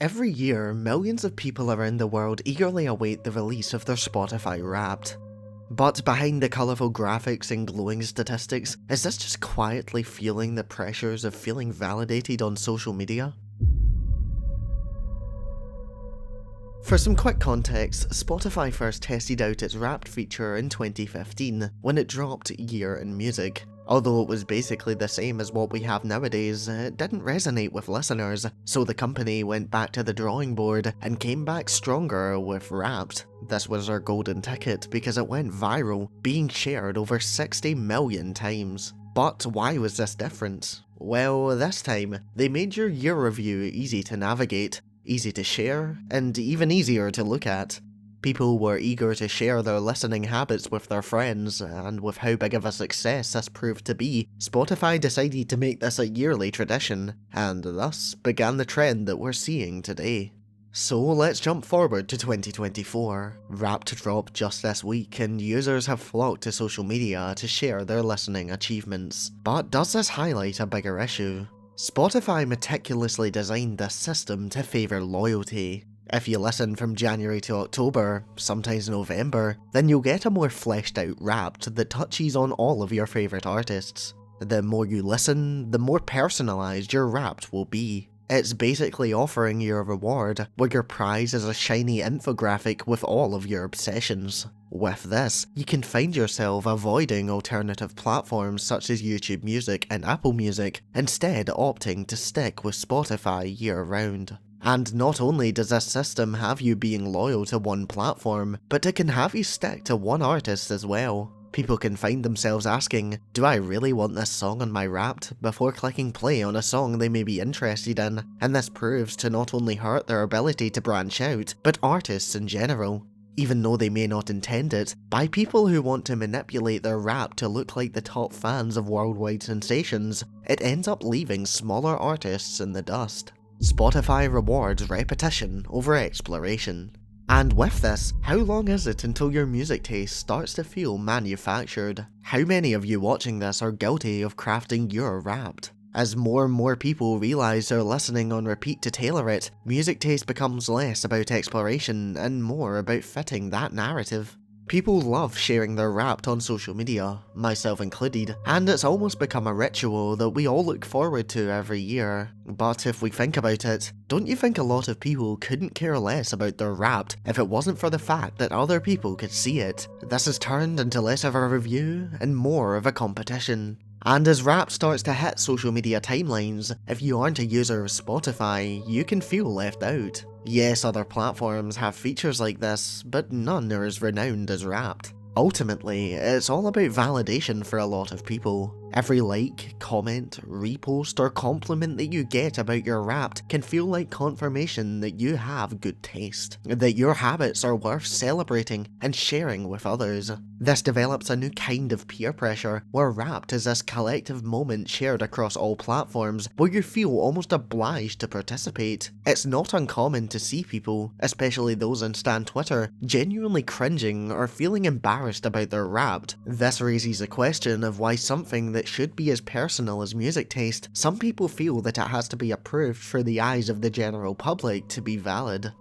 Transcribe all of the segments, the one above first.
Every year, millions of people around the world eagerly await the release of their Spotify Wrapped. But behind the colourful graphics and glowing statistics, is this just quietly feeling the pressures of feeling validated on social media? For some quick context, Spotify first tested out its Wrapped feature in 2015, when it dropped Year in Music. Although it was basically the same as what we have nowadays, it didn't resonate with listeners, so the company went back to the drawing board and came back stronger with Wrapped. This was their golden ticket because it went viral, being shared over 60 million times. But why was this different? Well, this time, they made your year review easy to navigate, easy to share, and even easier to look at. People were eager to share their listening habits with their friends, and with how big of a success this proved to be, Spotify decided to make this a yearly tradition, and thus began the trend that we're seeing today. So let's jump forward to 2024. Wrapped dropped just this week, and users have flocked to social media to share their listening achievements. But does this highlight a bigger issue? Spotify meticulously designed this system to favour loyalty. If you listen from January to October, sometimes November, then you'll get a more fleshed out Wrapped that touches on all of your favourite artists. The more you listen, the more personalised your Wrapped will be. It's basically offering you a reward, where your prize is a shiny infographic with all of your obsessions. With this, you can find yourself avoiding alternative platforms such as YouTube Music and Apple Music, instead opting to stick with Spotify year-round. And not only does this system have you being loyal to one platform, but it can have you stick to one artist as well. People can find themselves asking, do I really want this song on my Wrapped, before clicking play on a song they may be interested in, and this proves to not only hurt their ability to branch out, but artists in general. Even though they may not intend it, by people who want to manipulate their Wrapped to look like the top fans of worldwide sensations, it ends up leaving smaller artists in the dust. Spotify rewards repetition over exploration. And with this, how long is it until your music taste starts to feel manufactured? How many of you watching this are guilty of crafting your Wrapped? As more and more people realise they're listening on repeat to tailor it, music taste becomes less about exploration and more about fitting that narrative. People love sharing their Wrapped on social media, myself included, and it's almost become a ritual that we all look forward to every year. But if we think about it, don't you think a lot of people couldn't care less about their Wrapped if it wasn't for the fact that other people could see it? This has turned into less of a review and more of a competition. And as Wrapped starts to hit social media timelines, if you aren't a user of Spotify, you can feel left out. Yes, other platforms have features like this, but none are as renowned as Wrapped. Ultimately, it's all about validation for a lot of people. Every like, comment, repost, or compliment that you get about your Wrapped can feel like confirmation that you have good taste, that your habits are worth celebrating and sharing with others. This develops a new kind of peer pressure, where Wrapped is this collective moment shared across all platforms where you feel almost obliged to participate. It's not uncommon to see people, especially those on Stan Twitter, genuinely cringing or feeling embarrassed about their Wrapped. This raises a question of why something that should be as personal as music taste, some people feel that it has to be approved for the eyes of the general public to be valid.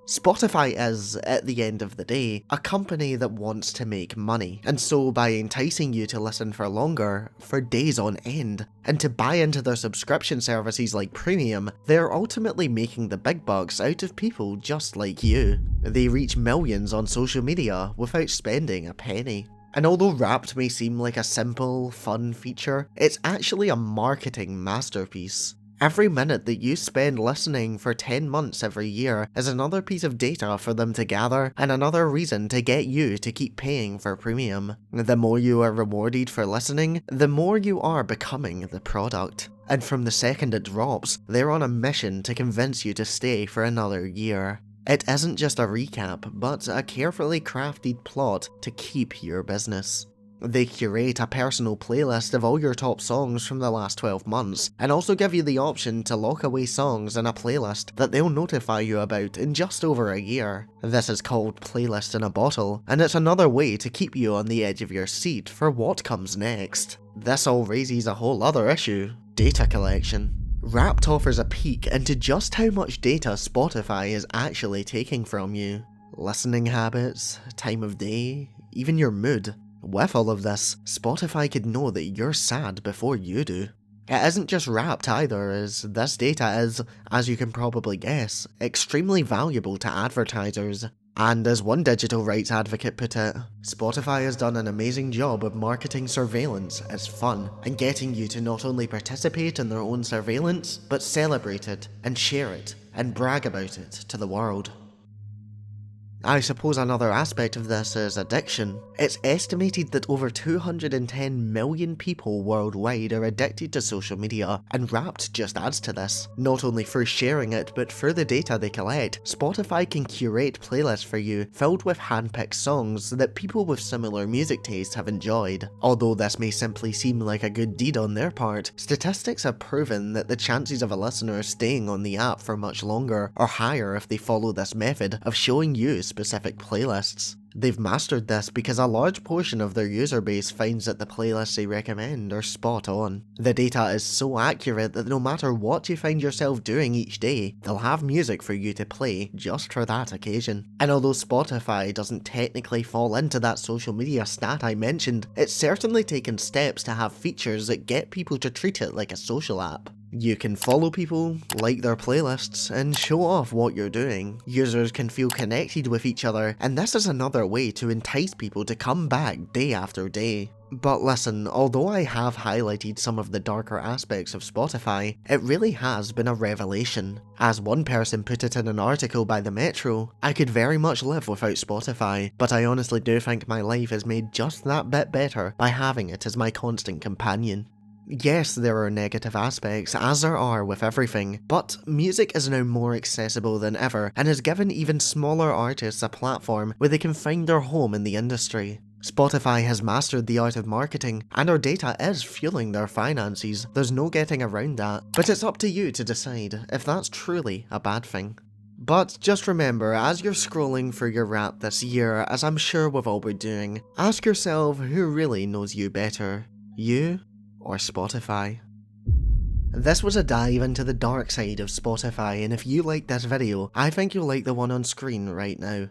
Spotify is, at the end of the day, a company that wants to make money, and so by enticing you to listen for longer, for days on end, and to buy into their subscription services like Premium, they're ultimately making the big bucks out of people just like you. They reach millions on social media without spending a penny. And although Wrapped may seem like a simple, fun feature, it's actually a marketing masterpiece. Every minute that you spend listening for 10 months every year is another piece of data for them to gather and another reason to get you to keep paying for Premium. The more you are rewarded for listening, the more you are becoming the product. And from the second it drops, they're on a mission to convince you to stay for another year. It isn't just a recap, but a carefully crafted plot to keep your business. They curate a personal playlist of all your top songs from the last 12 months, and also give you the option to lock away songs in a playlist that they'll notify you about in just over a year. This is called Playlist in a Bottle, and it's another way to keep you on the edge of your seat for what comes next. This all raises a whole other issue: data collection. Wrapped offers a peek into just how much data Spotify is actually taking from you. Listening habits, time of day, even your mood. With all of this, Spotify could know that you're sad before you do. It isn't just Wrapped either, as this data is, as you can probably guess, extremely valuable to advertisers. And as one digital rights advocate put it, Spotify has done an amazing job of marketing surveillance as fun and getting you to not only participate in their own surveillance, but celebrate it and share it and brag about it to the world. I suppose another aspect of this is addiction. It's estimated that over 210 million people worldwide are addicted to social media, and Wrapped just adds to this. Not only through sharing it, but through the data they collect, Spotify can curate playlists for you filled with hand-picked songs that people with similar music tastes have enjoyed. Although this may simply seem like a good deed on their part, statistics have proven that the chances of a listener staying on the app for much longer are higher if they follow this method of showing you specific playlists. They've mastered this because a large portion of their user base finds that the playlists they recommend are spot on. The data is so accurate that no matter what you find yourself doing each day, they'll have music for you to play just for that occasion. And although Spotify doesn't technically fall into that social media stat I mentioned, it's certainly taken steps to have features that get people to treat it like a social app. You can follow people, like their playlists, and show off what you're doing. Users can feel connected with each other, and this is another way to entice people to come back day after day. But listen, although I have highlighted some of the darker aspects of Spotify, it really has been a revelation. As one person put it in an article by the Metro, I could very much live without Spotify, but I honestly do think my life is made just that bit better by having it as my constant companion. Yes, there are negative aspects, as there are with everything, but music is now more accessible than ever and has given even smaller artists a platform where they can find their home in the industry. Spotify has mastered the art of marketing, and our data is fueling their finances. There's no getting around that, but it's up to you to decide if that's truly a bad thing. But just remember, as you're scrolling through your Wrapped this year, as I'm sure we've all been doing, ask yourself who really knows you better, you or Spotify. This was a dive into the dark side of Spotify, and if you liked this video, I think you'll like the one on screen right now.